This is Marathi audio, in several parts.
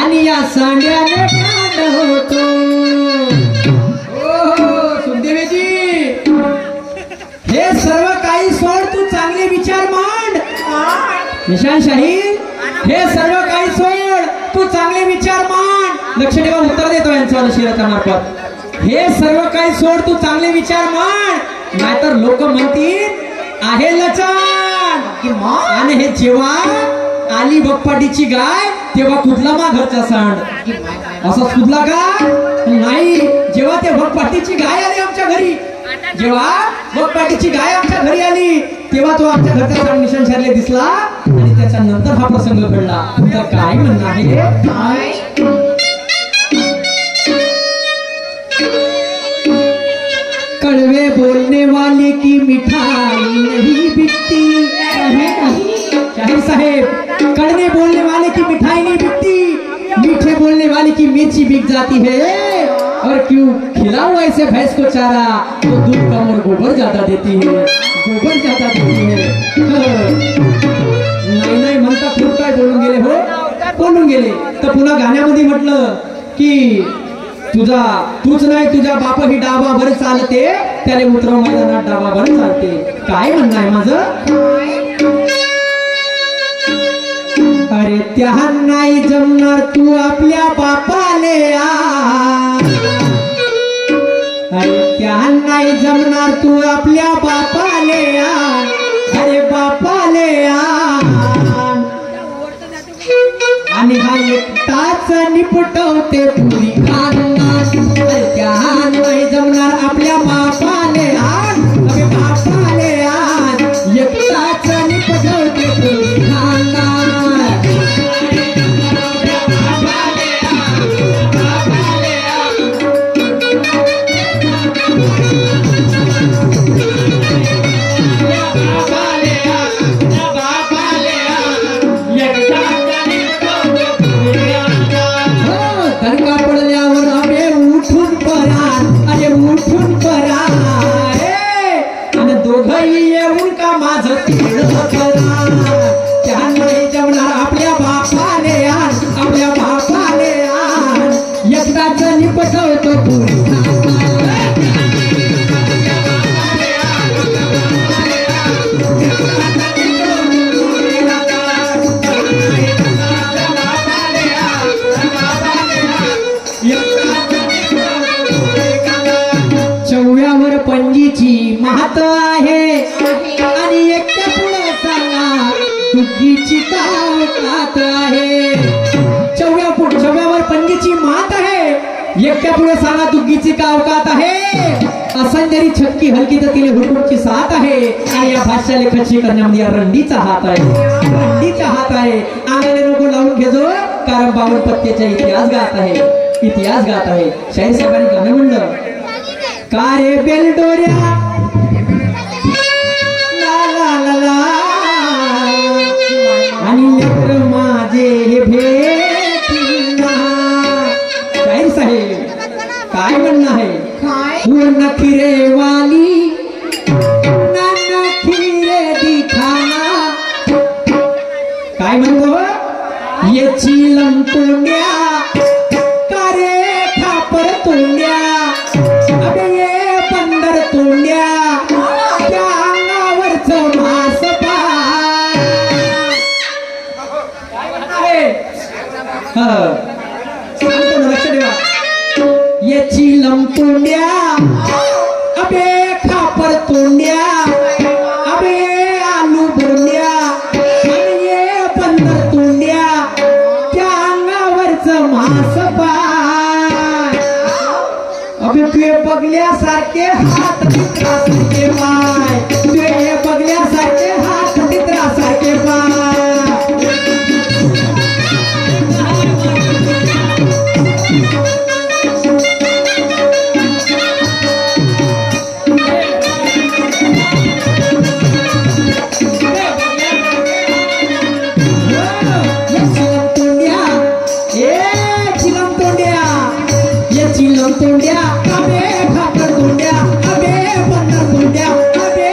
आणि या सांड्याने कांड होतो. ओ सुखदेवीजी, हे सर्व काही सोड, तू चांगले विचार मांड. निशांशाही, हे सर्व काही सोड, तू चांगले विचार मांड. लक्ष ठेवा, उत्तर देतो यांचं शिरता मार्फत. हे सर्व काही सोड, तू चांगले विचार मांड, नाहीतर लोक म्हणतील आहे लचाण. आणि हे जेव्हा आली बप्पाटीची गाय तेव्हा कुठला मा घरचा सांड असा कुठला का नाही. जेव्हा ते बप्पाटीची गाय आली आमच्या घरी, जेव्हा बप्पाटीची गाय आमच्या घरी आली तेव्हा तो आमच्या घरचा सांड निशाण शारले दिसला आणि त्याच्यानंतर हा प्रसंग घडला. तर काय म्हणणं आहे? कड़वे बोलने वाले की मिठाई नहीं बिकती. शाहिर साहेब, कड़वे बोलने वाले की मिठाई नहीं बिकती, मीठे बोलने वाले की मिर्ची बिक जाती है. और क्यों खिलाओ ऐसे भैंस को चारा तो दूध कम और गोबर ज्यादा देती है, गोबर ज्यादा देती है. नाही नाही म्हणता खूप काय बोलून गेले हो, बोलून गेले. तर पुन्हा गाण्यामध्ये म्हटलं की तूच नाही तुझा बाप ही डाबाभर चालते, त्याने उतरव मैदानात डाबाभर चालते. काय म्हणणं आहे माझं? अरे त्या नाही जमणार तू आपल्या बापाले आण. अरे त्या नाही जमणार तू आपल्या बापाले आण. अरे बापाले आण. आणि हा एकटाच निपटवते पुरी खानदान. त्या नाही जमणार आपल्या बापाले आण. अरे बापाले आण. एकटाच निपटवते पुरी खानदान. आपल्या बापाले आण. आपल्या बापाले आण. एकदाच निपटवतो पुरी. चवळ्यावर पंजीची महत्व आहे आणि एकट्या पुढे सांगा दुग्गीची ताकद आहे. चवळ्यावर पंजीची मात आहे, एकट्या पुढे सांगा दुग्गीची का अवकात आहे. असंजरी छक्की हलकी तर तिने हुटूची साथ आहे. आणि या भाषा लेखनची करण्यामध्ये या रंडीचा हात आहे, रंडीचा हात आहे. अंगाने नको लावून घेजो, कारण 52 पत्त्याचा इतिहास गात आहे, इतिहास गात आहे. शाहीर साहेबांनी गाणं म्हणलं, का रे बेलडोऱ्या ला ला ला ला आणि लेकर माझे हे भेटीला. शाहीर साहेब काय म्हणणं आहे? नखरे वाली ना नखरे दिखाना. काय म्हणतो? ये चिलम तोंड्या का रे खापर तोंड्या. अबे ये पंधर तोंड्या त्या अंगावरच मास पाय. सांगतो ना, लक्ष ठेवा. ये चिलम तोंड्या, अबे खापर तोंड्या, अबे आलू बोंड्या आणि ये पंधर तोंड्या त्या अंगावरच मास पाय. अबे तुझे बघल्यासारखे हात चित्रासारखे पाय, तुझे बघल्यासारखे हात चित्रासारखे पाय. तोंड्या अबे खापर तोंड्या, अबे पंधर तोंड्या, अबे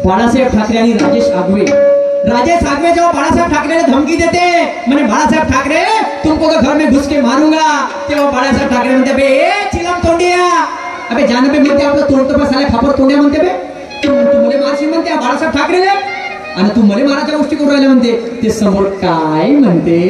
बाळासाहेब ठाकरे आणि राजेश आगवे जेव्हा बाळासाहेब ठाकरेला धमकी देते म्हणे बाळासाहेब ठाकरे तुमको घर में घुस के मारूंगा, तेव्हा बाळासाहेब ठाकरे म्हणते बे ए चिलम तोंडिया, अबे जान बे म्हणते आपलं तोंड तर साल्या खापर तोंड्या म्हणते बे, तू मले मारशील म्हणते बाळासाहेब ठाकरेले आणि तू मले माराच्या गोष्टी करू राहिल्या म्हणते. ते समोर काय म्हणते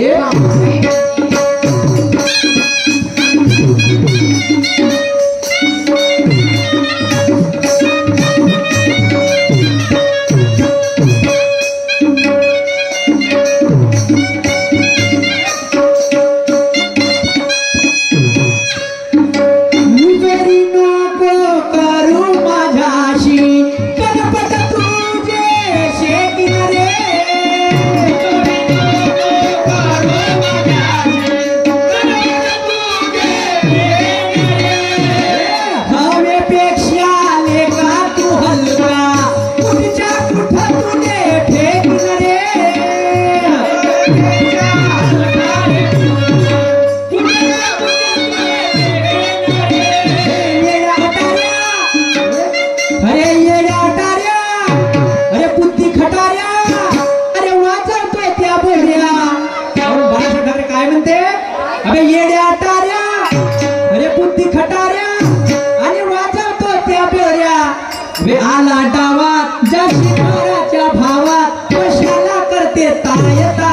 आला डावात ज्या शिकाराच्या भावात कशाला करते तायता.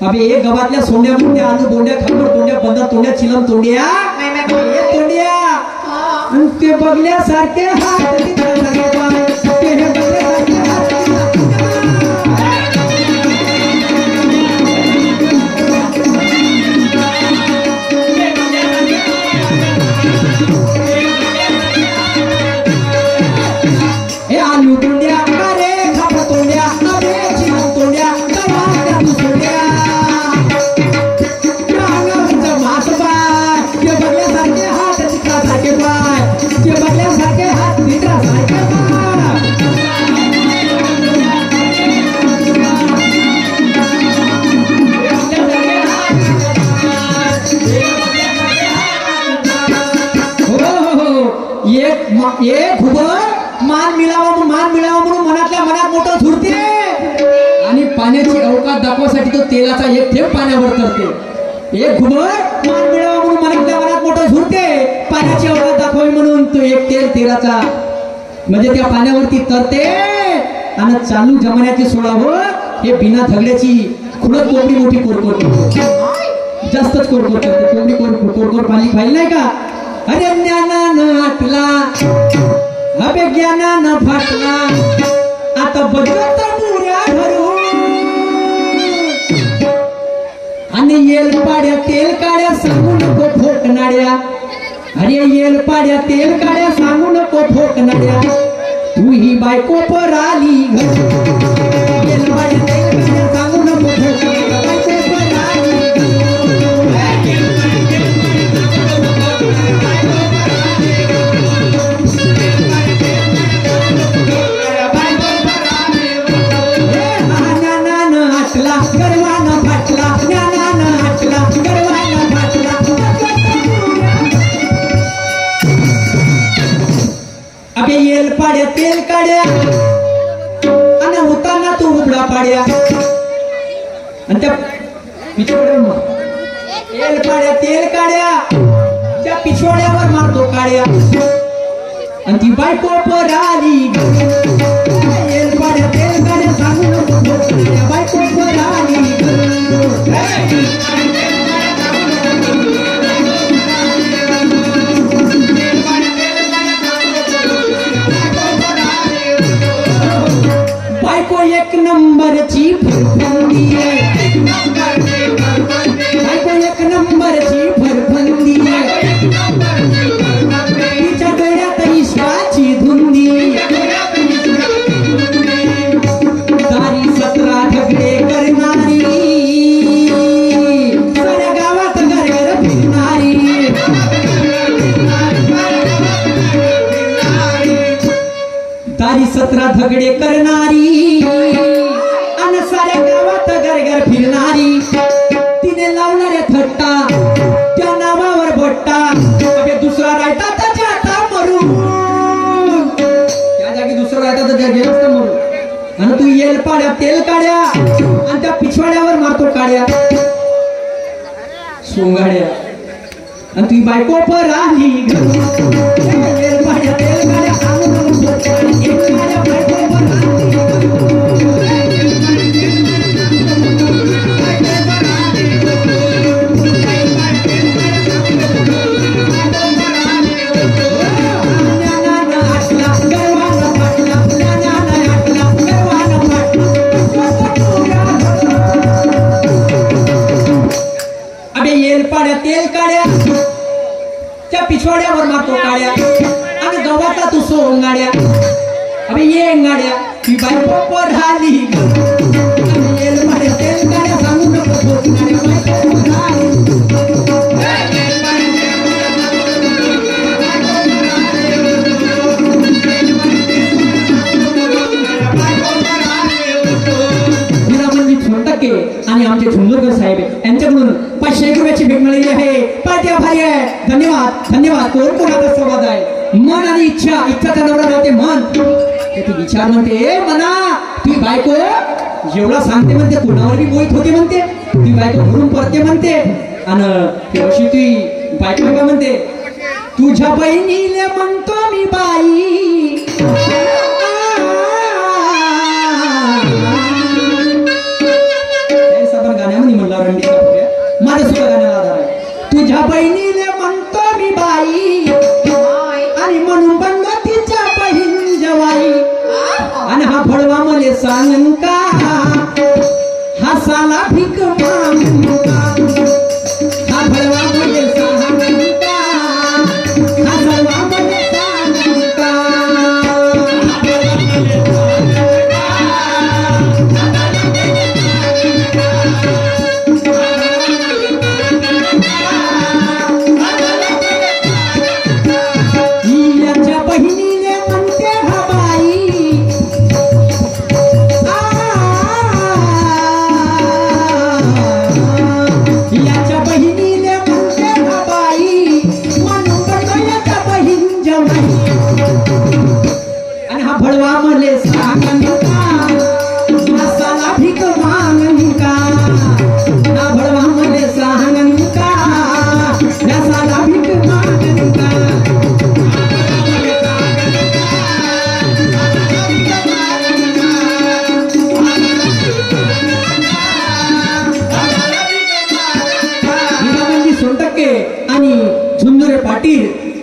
अबे एक गवातल्या सोंड्या मुंड्या आलू बोंड्या खांबड तोंड्या बंदर तोंड्या चिलम तोंड्या ते बघल्यासारखे हात एक मान मिळावा म्हणून मनातल्या मनात मोठं झुरते आणि पाण्याची अवकाश दाखवासाठी तो तेलाचा एक थेंब पाण्यावर तरते. एक घुबड मान मिळावा म्हणून मनातल्या मनात मोठं झुरते, पाण्याची अवकाश दाखवावी म्हणून तो एक तेलाचा म्हणजे त्या पाण्यावरती तरते आणि चालू जमान्याची सोडावं हे बिना धगड्याची खुडत कोंबडी मोठी कोरकोर जास्तच कोरकोर करते. कोंबडी कोरकोर पाहिली नाही का. अरे ज्ञानानं आटला अबे ज्ञानानं फाटला आता बजत मुऱ्या धरून आणि येल पाड्या तेल काड्या सांगू नको फोकणाड्या. अरे येल पाड्या तेल काड्या सांगू नको फोकणाड्या, तू ही बायको पर आली घर. येल पाड्या तेल काड्या सांगू नको फोकणाड्या, बायको पर आली गर्वानं फाटला ज्ञानानं हाटला गर्वानं फाटला. अबे येल पाड्या तेल काड्या आणि होताना तू उबडा पाड्या आणि त्या पिछोड्या येल पाड्या तेल काड्या त्या पिछोड्यावर मारतो काड्या आणि ती बायको पर आली. येल पाड्या तेल काड्या सांगू नको बायको पर आली. बायको एक नंबरची फरफंदी आहे, बायको एक नंबरची फरफंदी आहे, तिच्या डोळ्यात इश्काची धुंदी. दारी 17 ढगडे करणारी साऱ्या गावात घरघर फिरणारी. दारी 17 ढगडे करणारी आणि साऱ्या गावात घरघर फिरणारी. तिने लावणाऱ्या थट्टा त्या नावावर भट्टा. दुसरा राहता त्याच्या आता मरून त्या जागी सोंगाड्या आणि तुझी बायको पर आली तेल काढ्या त्या पिछवाड्यावर मारतो काड्या आणि गव्हाचा तू सोंगाड्या अबे ये गाड्या ती बायको पर आली तेल काढ्या सांगू नको आणि आमचे झुंजरकर साहेब यांच्याकडून 500 रुपयाची भेट मिळालेली आहे. पार्टी आभारी आहे. धन्यवाद धन्यवाद. कोण कोणाचा संवाद आहे. मन आणि इच्छा इच्छाचा नवरा राहते मन ते तू विचार म्हणते मना तुझी बायको जेवढा सांगते म्हणते कोणावर बी मोहित होते म्हणते ती बायको घरून परते म्हणते आणि अशी तुझी बायको का म्हणते तुझ्या बहिणीले म्हणतो मी बाई गाण्यामध्ये म्हणला रणदीप माझ्या सुद्धा गाण्याला आधार आहे. तुझ्या बहिणीले म्हणतो मी बाई आणि म्हणून बनलो तिच्या बहीण जवाई आणि हा फळवा मले सांगन का हा साला भीक मागून का हा फळवा मले सांगन का हा साला मले सांगन का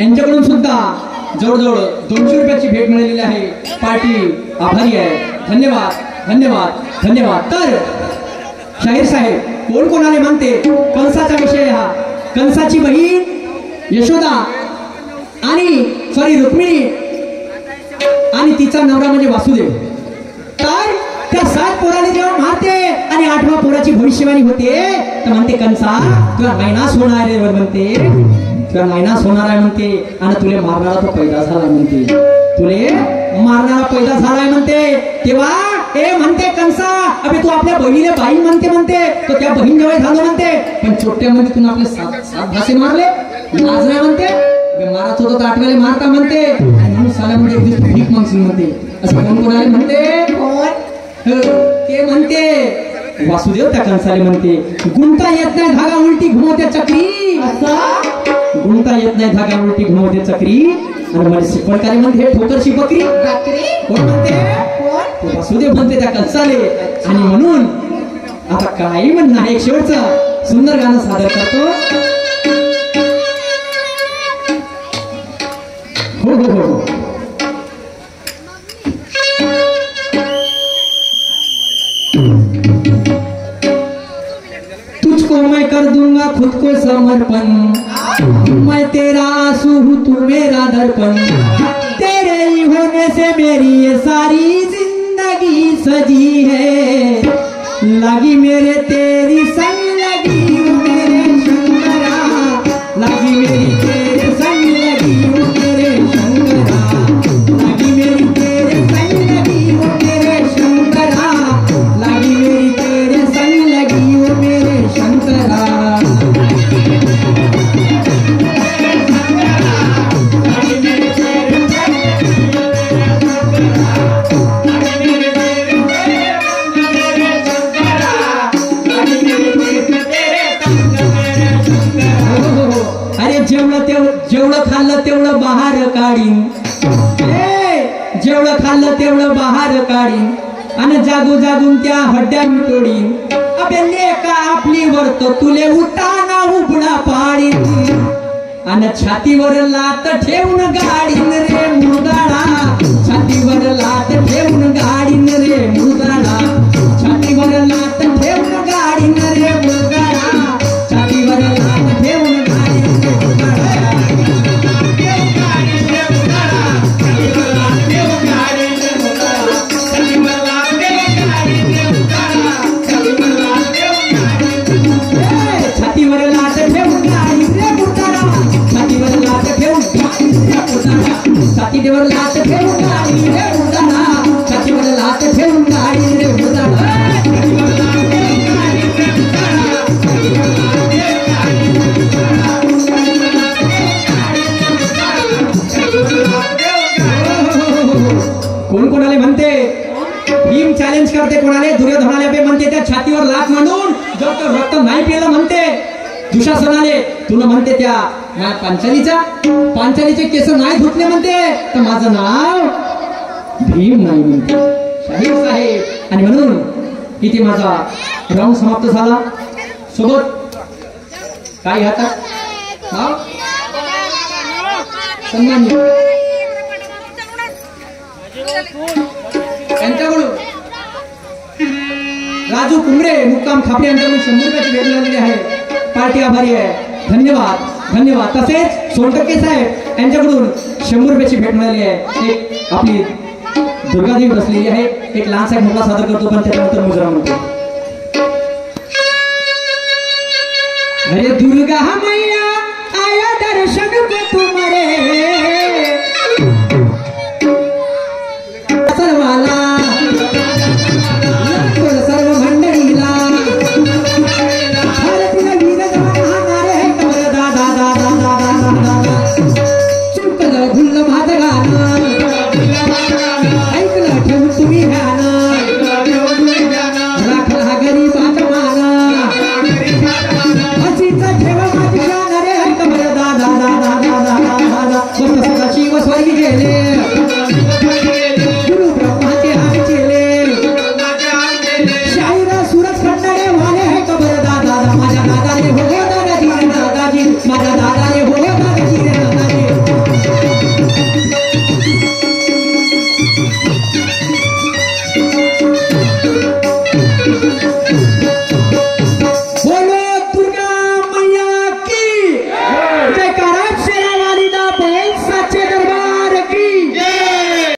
यांच्याकडून सुद्धा जवळजवळ 200 रुपयाची भेट मिळालेली आहे. पार्टी आभारी आहे. धन्यवाद धन्यवाद धन्यवाद. तर शाहीर साहेब कोण कोणाने म्हणते कंसाचा विषय हा कंसाची बहीण यशोदा आणि सॉरी रुक्मिणी आणि तिचा नवरा म्हणजे वासुदेव. तर त्या 7 पोराने जेव्हा मारते आणि 8व्या पोराची भविष्यवाणी होते तर म्हणते कंसा तुला मैनास होणार आहे म्हणते तुला मैनास होणार आहे म्हणते आणि तुले मारणारा तो पैदा झाला म्हणते तुले मारणारा पैदा झालाय म्हणते. तेव्हा ए म्हणते कंसा अबे तू आपल्या बहिणीला बाई म्हणते तर त्या बहीण जवळ झालं म्हणते पण छोट्यामध्ये तुम्ही आपले 7 भाषे मारले लाज नाही म्हणते मारत होतो तर 8व्याला मारता म्हणते म्हणून साल्यामध्ये एक दिवस भीक मागशील म्हणते. असं कोण कोणाला म्हणते ते म्हणते वासुदेव त्या कंसाले म्हणते गुंता येत नाही धागा उलटी घुमवते चक्री गुंता येत नाही धागा उलटी घुमवते चक्री आणि मला शिकवणकारी म्हणते ठोकरची बकरी कोण म्हणते वासुदेव म्हणते त्या कंसाले. आणि म्हणून आता काही म्हणणं आहे एक शेवटचं सुंदर गाणं सादर करतो. हो हो हो तुझको मैं कर दूंगा खुद को समर्पण मैं तेरा आंसू हूँ तू मेरा दर्पण तेरे ही होने से मेरी ये सारी जिंदगी सजी है लगी मेरे तेरी संग लगी मेरे शंकरा लगी मेरी तेरे संग लगी मेरे शंकरा लगी मेरी तेरे संग लगी मेरे शंकरा लगी मेरी तेरे संग लगी मेरे शंकरा. जेवढं खाल्लं तेवढं बहार काढीन, जेवढं खाल्लं तेवढं बहार काढीन आणि जागू जागून त्या हड्ड्या तोडीन. अबे लेका आपली वर्त तुले उठाना उबडा पाडीन आणि छातीवर लात ठेवून गाडीन रे मुरगाडा, छातीवर लात ठेवून गाडीन रे मुरगाडा, छातीवर लात ठेवून गाडीन रे मुरगाडा, छातीवर लात ठेवून गाडीन रे मुरगाडा. छातीवर लात ठेवून गाडीन रे मुरगाडा, छातीवर लात ठेवून गाडीन रे मुरगाडा, छातीवर लात ठेवून गाडीन रे मुरगाडा, छातीवर लात ठेवून गाडीन रे मुरगाडा. कोण कोणाले म्हणते भीम चॅलेंज करते, कोणाले दुर्योधनाले बे म्हणते त्या छातीवर लात मांडून जर तो रक्त नाही पिलं म्हणते. दुशासनाले तुला म्हणते त्या पांचालीचे केस नाही धुतले म्हणते तर माझं नाव भीम नाही म्हणते शाहीर साहेब. आणि म्हणून इथे माझा राऊंड समाप्त झाला. सोबत काय हातात सन्मान्य यांच्याकडून राजू कुंबरे मुक्काम खापरे यांच्याकडून 100 रुपयाची भेट मिळालेली आहे. पार्टी आभारी आहे. धन्यवाद धन्यवाद. तसेच सोनटक्के साहेब यांच्याकडून 100 रुपयाची भेट मिळाली आहे. एक आपली दुर्गादेवी बसलेली आहे. एक लहान साहेब मोठा सादर करतो पण त्याच्यानंतर मुजरा म्हणतो. अरे दुर्गा मैया आया दर्शन को तुम्हारे सर्वाला सर्व मंडळीला भारतीय वीर जवान हाणारे कमर दादा दादा दादा दादा चुकलं भुललं माझं गाणं ऐकलं ठेवून तुम्ही ध्यानं राखला हा गरीबाचा माना अशीच ठेवा माझी जाणारे कमर दादा दादा दादा दादा.